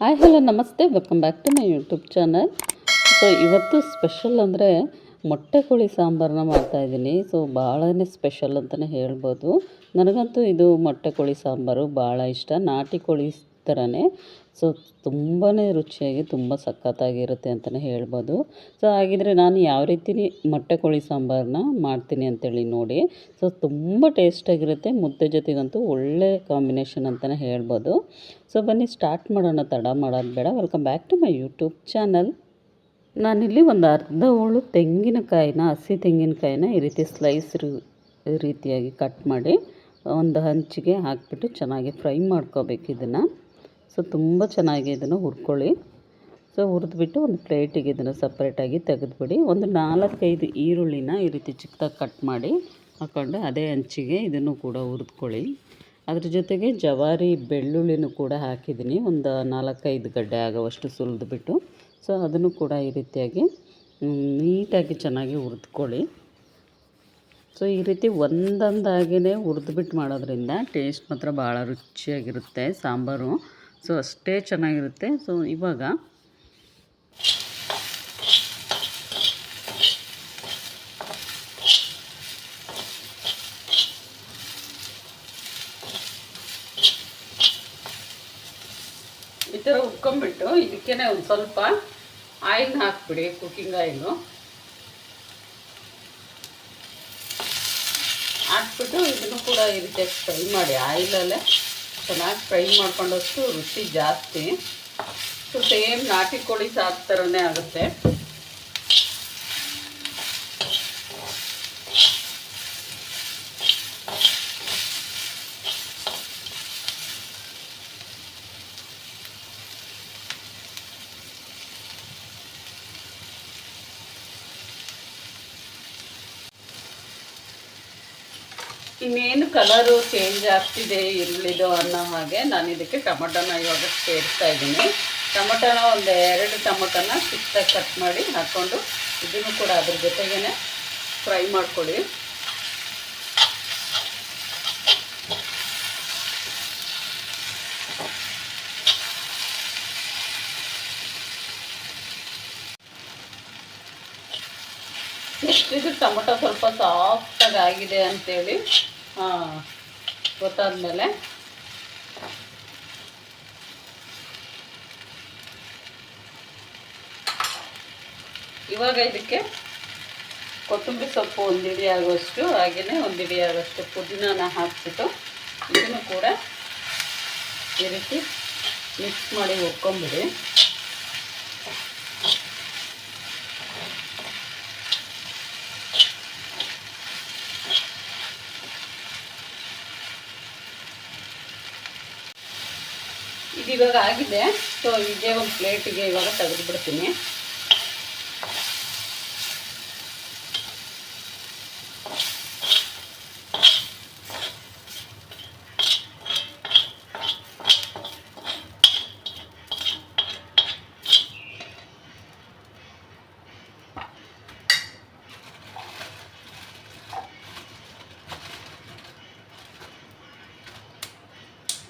Hi hello ನಮಸ್ತೆ, welcome back to my YouTube channel. So ಇವತ್ತು special ಅಂದರೆ ಮೊಟ್ಟೆ ಕೋಳಿ ಸಾಂಬಾರನ್ನ ಮಾಡ್ತಾಯಿದ್ದೀನಿ. ಸೊ ಭಾಳನೇ ಸ್ಪೆಷಲ್ ಅಂತಲೇ ಹೇಳ್ಬೋದು. ನನಗಂತೂ ಇದು ಮೊಟ್ಟೆ ಕೋಳಿ ಸಾಂಬಾರು ಭಾಳ ಇಷ್ಟ. ನಾಟಿ ಕೋಳಿ ಥರನೇ. ಸೊ ತುಂಬಾ ರುಚಿಯಾಗಿ ತುಂಬ ಸಖತ್ತಾಗಿರುತ್ತೆ ಅಂತಲೇ ಹೇಳ್ಬೋದು. ಸೊ ಹಾಗಿದ್ರೆ ನಾನು ಯಾವ ರೀತಿ ಮೊಟ್ಟೆ ಕೋಳಿ ಸಾಂಬಾರನ್ನ ಮಾಡ್ತೀನಿ ಅಂತೇಳಿ ನೋಡಿ. ಸೊ ತುಂಬ ಟೇಸ್ಟಾಗಿರುತ್ತೆ. ಮುದ್ದೆ ಜೊತೆಗಂತೂ ಒಳ್ಳೆ ಕಾಂಬಿನೇಷನ್ ಅಂತಲೇ ಹೇಳ್ಬೋದು. ಸೊ ಬನ್ನಿ ಸ್ಟಾರ್ಟ್ ಮಾಡೋಣ, ತಡ ಮಾಡೋದು ಬೇಡ. Welcome back to my YouTube channel. ನಾನಿಲ್ಲಿ ಒಂದು ಅರ್ಧ ಹೋಳು ತೆಂಗಿನಕಾಯಿನ, ಹಸಿ ತೆಂಗಿನಕಾಯಿನ ಈ ರೀತಿ ಸ್ಲೈಸ್ ರೀತಿಯಾಗಿ ಕಟ್ ಮಾಡಿ ಒಂದು ಹಂಚಿಗೆ ಹಾಕಿಬಿಟ್ಟು ಚೆನ್ನಾಗಿ ಫ್ರೈ ಮಾಡ್ಕೋಬೇಕು ಇದನ್ನು. ಸೊ ತುಂಬ ಚೆನ್ನಾಗಿ ಇದನ್ನು ಹುರ್ಕೊಳ್ಳಿ. ಸೊ ಹುರಿದ್ಬಿಟ್ಟು ಒಂದು ಪ್ಲೇಟಿಗೆ ಇದನ್ನು ಸಪ್ರೇಟಾಗಿ ತೆಗೆದುಬಿಡಿ. ಒಂದು 4-5 ಈರುಳ್ಳಿನ ಈ ರೀತಿ ಚಿಕ್ಕದಾಗಿ ಕಟ್ ಮಾಡಿ ಹಾಕ್ಕೊಂಡು ಅದೇ ಹಂಚಿಗೆ ಇದನ್ನು ಕೂಡ ಹುರಿದ್ಕೊಳ್ಳಿ. ಅದ್ರ ಜೊತೆಗೆ ಜವಾರಿ ಬೆಳ್ಳುಳ್ಳಿನೂ ಕೂಡ ಹಾಕಿದ್ದೀನಿ, ಒಂದು 4-5 ಗಡ್ಡೆ ಆಗೋವಷ್ಟು ಸುಲಿದ್ಬಿಟ್ಟು. ಸೊ ಅದನ್ನು ಕೂಡ ಈ ರೀತಿಯಾಗಿ ನೀಟಾಗಿ ಚೆನ್ನಾಗಿ ಹುರಿದ್ಕೊಳ್ಳಿ. ಸೊ ಈ ರೀತಿ ಒಂದೊಂದಾಗಿಯೇ ಹುರಿದ್ಬಿಟ್ಟು ಮಾಡೋದ್ರಿಂದ ಟೇಸ್ಟ್ ಮಾತ್ರ ಭಾಳ ರುಚಿಯಾಗಿರುತ್ತೆ ಸಾಂಬಾರು. ಸೊ ಅಷ್ಟೇ ಚೆನ್ನಾಗಿರುತ್ತೆ. ಸೊ ಇವಾಗ ಈ ಥರ ಹುರ್ಕೊಂಬಿಟ್ಟು ಇದಕ್ಕೇ ಒಂದು ಸ್ವಲ್ಪ ಆಯಿಲ್ನ ಹಾಕ್ಬಿಡಿ, ಕುಕ್ಕಿಂಗ್ ಆಯಿಲು ಹಾಕ್ಬಿಟ್ಟು ಇದನ್ನು ಕೂಡ ಈ ರೀತಿಯಾಗಿ ಫ್ರೈ ಮಾಡಿ. ಆಯಿಲಲ್ಲೇ ಚೆನ್ನಾಗಿ ಫ್ರೈ ಮಾಡ್ಕೊಂಡಷ್ಟು ರುಚಿ ಜಾಸ್ತಿ. ಸೊ ಸೇಮ್ ನಾಟಿ ಕೋಳಿ ಸಾರು ಥರನೇ ಆಗುತ್ತೆ. ಇನ್ನೇನು ಕಲರು ಚೇಂಜ್ ಆಗ್ತಿದೆ ಈರುಳ್ಳಿದು ಅನ್ನೋ ಹಾಗೆ ನಾನು ಇದಕ್ಕೆ ಟೊಮೊಟೊನ ಇವಾಗ ಸೇರಿಸ್ತಾ ಇದ್ದೀನಿ. ಟೊಮೊಟೊನ ಒಂದು 2 ಟೊಮೊಟೊನ ಚಿಕ್ಕದಾಗಿ ಕಟ್ ಮಾಡಿ ಹಾಕ್ಕೊಂಡು ಇದನ್ನು ಕೂಡ ಅದ್ರ ಜೊತೆಗೇ ಫ್ರೈ ಮಾಡ್ಕೊಳ್ಳಿ. ಎಷ್ಟಿದು ಟೊಮೊಟೊ ಸ್ವಲ್ಪ ಸಾಫ್ಟಾಗಿ ಆಗಿದೆ ಅಂಥೇಳಿ ಗೊತ್ತಾದ್ಮೇಲೆ ಇವಾಗ ಇದಕ್ಕೆ ಕೊತ್ತಂಬರಿ ಸೊಪ್ಪು 1 ಹಿಡಿ ಆಗುವಷ್ಟು, ಹಾಗೆಯೇ 1 ಹಿಡಿ ಆಗೋಷ್ಟು ಪುದೀನಾನ ಹಾಕ್ಬಿಟ್ಟು ಇದನ್ನು ಕೂಡ ಈ ರೀತಿ ಮಿಕ್ಸ್ ಮಾಡಿ ಹುರ್ಕೊಂಬಿಡಿ. ಇದು ಇವಾಗ ಆಗಿದೆ. ಸೊ ಇದೇ ಒಂದು ಪ್ಲೇಟಿಗೆ ಇವಾಗ ತೆಗೆದುಬಿಡ್ತೀನಿ.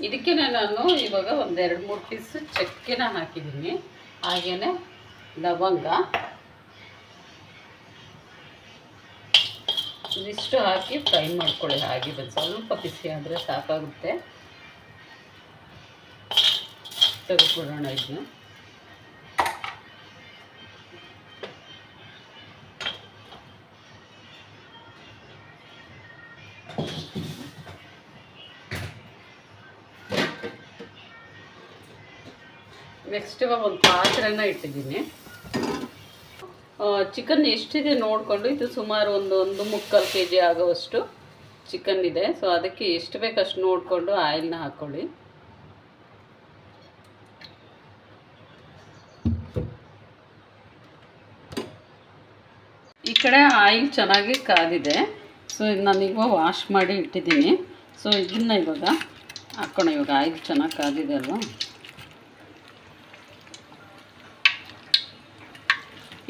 ಇದಕ್ಕೆ ನಾನು ಇವಾಗ ಒಂದು 2-3 ಪೀಸ್ ಚಕ್ಕೆನ ಹಾಕಿದ್ದೀನಿ, ಹಾಗೆಯೇ ಲವಂಗ ಇದಿಷ್ಟು ಹಾಕಿ ಫ್ರೈ ಮಾಡ್ಕೊಳ್ಳಿ. ಹಾಗೆ ಸ್ವಲ್ಪ ಬಿಸಿ ಆದರೆ ಸಾಕಾಗುತ್ತೆ. ತೆಗೆದುಬಿಡೋಣ ಇದನ್ನ. ನೆಕ್ಸ್ಟ್ ಇವಾಗ ಒಂದು ಪಾತ್ರೆನ ಇಟ್ಟಿದ್ದೀನಿ. ಚಿಕನ್ ಎಷ್ಟಿದೆ ನೋಡಿಕೊಂಡು, ಇದು ಸುಮಾರು ಒಂದು 1.25 kg ಆಗೋವಷ್ಟು ಚಿಕನ್ ಇದೆ. ಸೊ ಅದಕ್ಕೆ ಎಷ್ಟು ಬೇಕು ಅಷ್ಟು ನೋಡಿಕೊಂಡು ಆಯಿಲ್ನ ಹಾಕ್ಕೊಳ್ಳಿ. ಈ ಕಡೆ ಆಯಿಲ್ ಚೆನ್ನಾಗಿ ಕಾದಿದೆ. ಸೊ ನಾನೀಗ ವಾಶ್ ಮಾಡಿ ಇಟ್ಟಿದ್ದೀನಿ. ಸೊ ಇದನ್ನು ಇವಾಗ ಹಾಕ್ಕೋಣ. ಇವಾಗ ಆಯಿಲ್ ಚೆನ್ನಾಗಿ ಕಾದಿದೆ ಅಲ್ವಾ.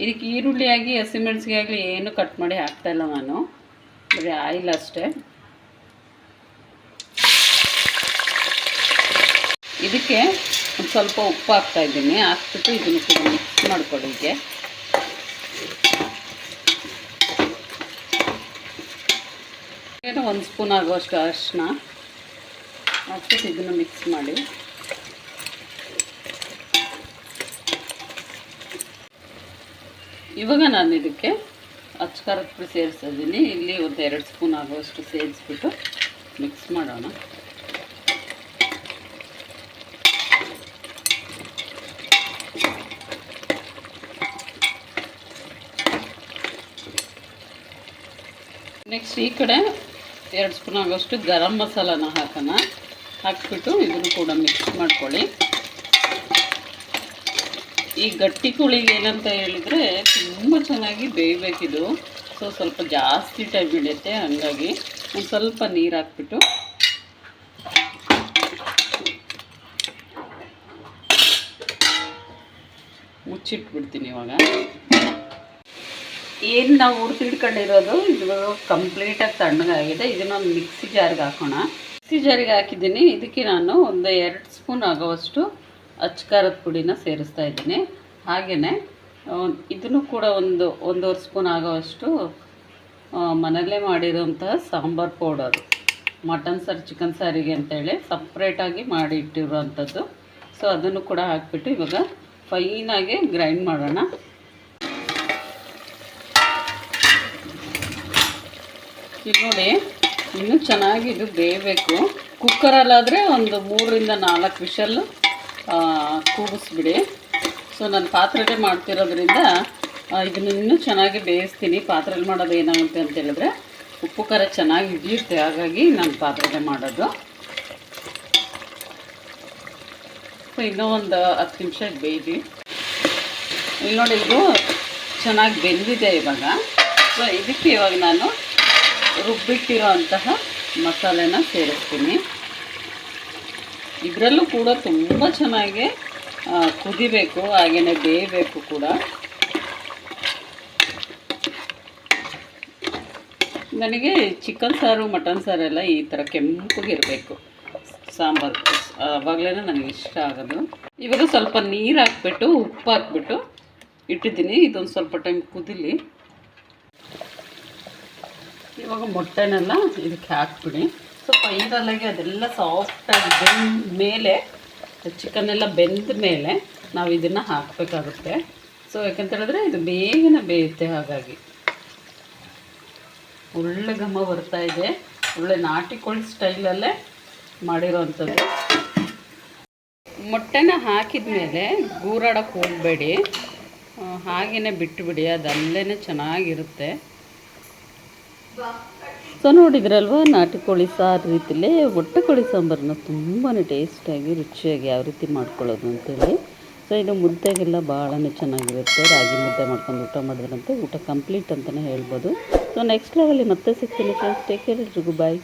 ಇದಕ್ಕೆ ಈರುಳ್ಳಿಯಾಗಿ ಹಸಿಮೆಣಸಿಗೆ ಆಗಲಿ ಏನು ಕಟ್ ಮಾಡಿ ಹಾಕ್ತಾಯಿಲ್ಲ ನಾನು, ಬರೀ ಆಯಿಲ್ ಅಷ್ಟೇ. ಇದಕ್ಕೆ ಸ್ವಲ್ಪ ಉಪ್ಪು ಹಾಕ್ತಾಯಿದ್ದೀನಿ. ಹಾಕ್ಬಿಟ್ಟು ಇದನ್ನು ಕೂಡ ಮಿಕ್ಸ್ ಮಾಡ್ಕೊಳ್ಳಿ. ಹೀಗೆ ಏನೋ 1 ಸ್ಪೂನ್ ಆಗುವಷ್ಟು ಅರಿಶಿನ ಹಾಕ್ಬಿಟ್ಟು ಇದನ್ನು ಮಿಕ್ಸ್ ಮಾಡಿ. ಇವಾಗ ನಾನು ಇದಕ್ಕೆ ಅಚ್ಚಕಾರದ ಪುಡಿ ಸೇರಿಸ್ತಾ ಇದ್ದೀನಿ. ಇಲ್ಲಿ ಒಂದು 2 ಸ್ಪೂನ್ ಆಗುವಷ್ಟು ಸೇರಿಸ್ಬಿಟ್ಟು ಮಿಕ್ಸ್ ಮಾಡೋಣ. ನೆಕ್ಸ್ಟ್ ಈ ಕಡೆ 2 ಸ್ಪೂನ್ ಆಗೋಷ್ಟು ಗರಂ ಮಸಾಲಾನ ಹಾಕ್ಬಿಟ್ಟು ಇದನ್ನು ಕೂಡ ಮಿಕ್ಸ್ ಮಾಡ್ಕೊಳ್ಳಿ. ಈ ಗಟ್ಟಿ ಕೋಳಿಗೆ ಏನಂತ ಹೇಳಿದರೆ ತುಂಬ ಚೆನ್ನಾಗಿ ಬೇಯಬೇಕಿದು. ಸೊ ಸ್ವಲ್ಪ ಜಾಸ್ತಿ ಟೈಮ್ ಹಿಡಿಯುತ್ತೆ. ಹಾಗಾಗಿ ಒಂದು ಸ್ವಲ್ಪ ನೀರು ಹಾಕ್ಬಿಟ್ಟು ಮುಚ್ಚಿಟ್ಬಿಡ್ತೀನಿ. ಇವಾಗ ಏನು ನಾವು ಹುರಿದಿಟ್ಕೊಂಡಿರೋದು ಇದು ಕಂಪ್ಲೀಟಾಗಿ ತಣ್ಣಗಾಗಿದೆ. ಇದನ್ನು ಮಿಕ್ಸಿ ಜಾರಿಗೆ ಹಾಕೋಣ. ಮಿಕ್ಸಿ ಜಾರಿಗೆ ಹಾಕಿದ್ದೀನಿ. ಇದಕ್ಕೆ ನಾನು ಒಂದು 2 ಸ್ಪೂನ್ ಆಗೋವಷ್ಟು ಅಚ್ಚಕಾರದ ಪುಡಿನ ಸೇರಿಸ್ತಾ ಇದ್ದೀನಿ. ಹಾಗೆಯೇ ಇದನ್ನು ಕೂಡ ಒಂದೂವರೆ ಸ್ಪೂನ್ ಆಗೋವಷ್ಟು ಮನೆಯಲ್ಲೇ ಮಾಡಿರೋಂತಹ ಸಾಂಬಾರು ಪೌಡರು, ಮಟನ್ ಸಾರು ಚಿಕನ್ ಸಾರಿಗೆ ಅಂತೇಳಿ ಸಪ್ರೇಟಾಗಿ ಮಾಡಿ ಇಟ್ಟಿರೋವಂಥದ್ದು. ಸೊ ಅದನ್ನು ಕೂಡ ಹಾಕ್ಬಿಟ್ಟು ಇವಾಗ ಫೈನಾಗಿ ಗ್ರೈಂಡ್ ಮಾಡೋಣ. ಇದು ನೋಡಿ, ಇನ್ನೂ ಚೆನ್ನಾಗಿ ಇದು ಬೇಯಬೇಕು. ಕುಕ್ಕರಲ್ಲಾದರೆ ಒಂದು 3ರಿಂದ 4 ವಿಷಲ್ಲು ಕೂಗಿಸ್ಬಿಡಿ. ಸೊ ನಾನು ಪಾತ್ರೆಗೆ ಮಾಡ್ತಿರೋದ್ರಿಂದ ಇದನ್ನು ಇನ್ನೂ ಚೆನ್ನಾಗಿ ಬೇಯಿಸ್ತೀನಿ. ಪಾತ್ರೆಯಲ್ಲಿ ಮಾಡೋದು ಏನಾಗುತ್ತೆ ಅಂತ ಹೇಳಿದ್ರೆ ಉಪ್ಪು ಖಾರ ಚೆನ್ನಾಗಿ ಹಿಡಿಯುತ್ತೆ. ಹಾಗಾಗಿ ನಾನು ಪಾತ್ರೆಗೆ ಮಾಡೋದು. ಸೊ ಇನ್ನೂ ಒಂದು 10 ನಿಮಿಷ ಬೇಯ್ದು. ಇಲ್ಲಿ ನೋಡಿ, ಇದು ಚೆನ್ನಾಗಿ ಬೆಂದಿದೆ ಇವಾಗ. ಸೊ ಇದಕ್ಕೆ ಇವಾಗ ನಾನು ರುಬ್ಬಿಟ್ಟಿರೋ ಅಂತಹ ಮಸಾಲೆನ ಸೇರಿಸ್ತೀನಿ. ಇದರಲ್ಲೂ ಕೂಡ ತುಂಬ ಚೆನ್ನಾಗಿ ಕುದಿಬೇಕು, ಹಾಗೆಯೇ ಬೇಯಬೇಕು ಕೂಡ. ನನಗೆ ಚಿಕನ್ ಸಾರು ಮಟನ್ ಸಾರೆಲ್ಲ ಈ ಥರ ಕೆಂಪಗಿರಬೇಕು ಸಾಂಬಾರು, ಆವಾಗಲೇ ನನಗೆ ಇಷ್ಟ ಆಗೋದು. ಇವಾಗ ಸ್ವಲ್ಪ ನೀರು ಹಾಕ್ಬಿಟ್ಟು ಉಪ್ಪು ಹಾಕ್ಬಿಟ್ಟು ಇಟ್ಟಿದ್ದೀನಿ. ಇದೊಂದು ಸ್ವಲ್ಪ ಟೈಮ್ ಕುದಿಲಿ. ಇವಾಗ ಮೊಟ್ಟೆನೆಲ್ಲ ಇದಕ್ಕೆ ಹಾಕ್ಬಿಡಿ. ಸೊ ಫೈನಲಾಗಿ ಅದೆಲ್ಲ ಸಾಫ್ಟಾಗಿ ಬೆಂದ ಮೇಲೆ, ಚಿಕನ್ನೆಲ್ಲ ಬೆಂದ ಮೇಲೆ ನಾವು ಇದನ್ನು ಹಾಕಬೇಕಾಗುತ್ತೆ. ಸೊ ಯಾಕಂತ ಹೇಳಿದ್ರೆ ಇದು ಬೇಗನೆ ಬೇಯುತ್ತೆ. ಹಾಗಾಗಿ ಒಳ್ಳೆ ಘಮ ಬರ್ತಾಯಿದೆ. ಒಳ್ಳೆ ನಾಟಿ ಕೋಳಿ ಸ್ಟೈಲಲ್ಲೇ ಮಾಡಿರೋವಂಥದ್ದು. ಮೊಟ್ಟೆನ ಹಾಕಿದ ಮೇಲೆ ಗೂರಾಡಕ್ಕೆ ಹೋಗಬೇಡಿ, ಹಾಗೆಯೇ ಬಿಟ್ಟುಬಿಡಿ. ಅದು ಅಲ್ಲೇ ಚೆನ್ನಾಗಿರುತ್ತೆ. ಸೊ ನೋಡಿದ್ರಲ್ವ, ನಾಟಿ ಕೋಳಿ ಸಾರು ರೀತಿಯಲ್ಲೇ ಮೊಟ್ಟೆ ಕೋಳಿ ಸಾಂಬಾರನ್ನ ತುಂಬಾ ಟೇಸ್ಟಾಗಿ ರುಚಿಯಾಗಿ ಯಾವ ರೀತಿ ಮಾಡ್ಕೊಳ್ಳೋದು ಅಂತೇಳಿ. ಸೊ ಇದು ಮುದ್ದೆಗೆಲ್ಲ ಭಾಳನೇ ಚೆನ್ನಾಗಿರುತ್ತೆ. ರಾಗಿ ಮುದ್ದೆ ಮಾಡ್ಕೊಂಡು ಊಟ ಮಾಡಿದ್ರಂತೆ ಊಟ ಕಂಪ್ಲೀಟ್ ಅಂತಲೇ ಹೇಳ್ಬೋದು. ಸೊ ನೆಕ್ಸ್ಟ್ ಲೆವೆಲ್ಲಿ ಮತ್ತೆ ಸಿಗ್ತೀನಿ ಫ್ರೆಂಡ್ಸ್. ಟೇಕ್ ಕೇರ್, ಎಲ್ರಿಗೂ ಬಾಯ್.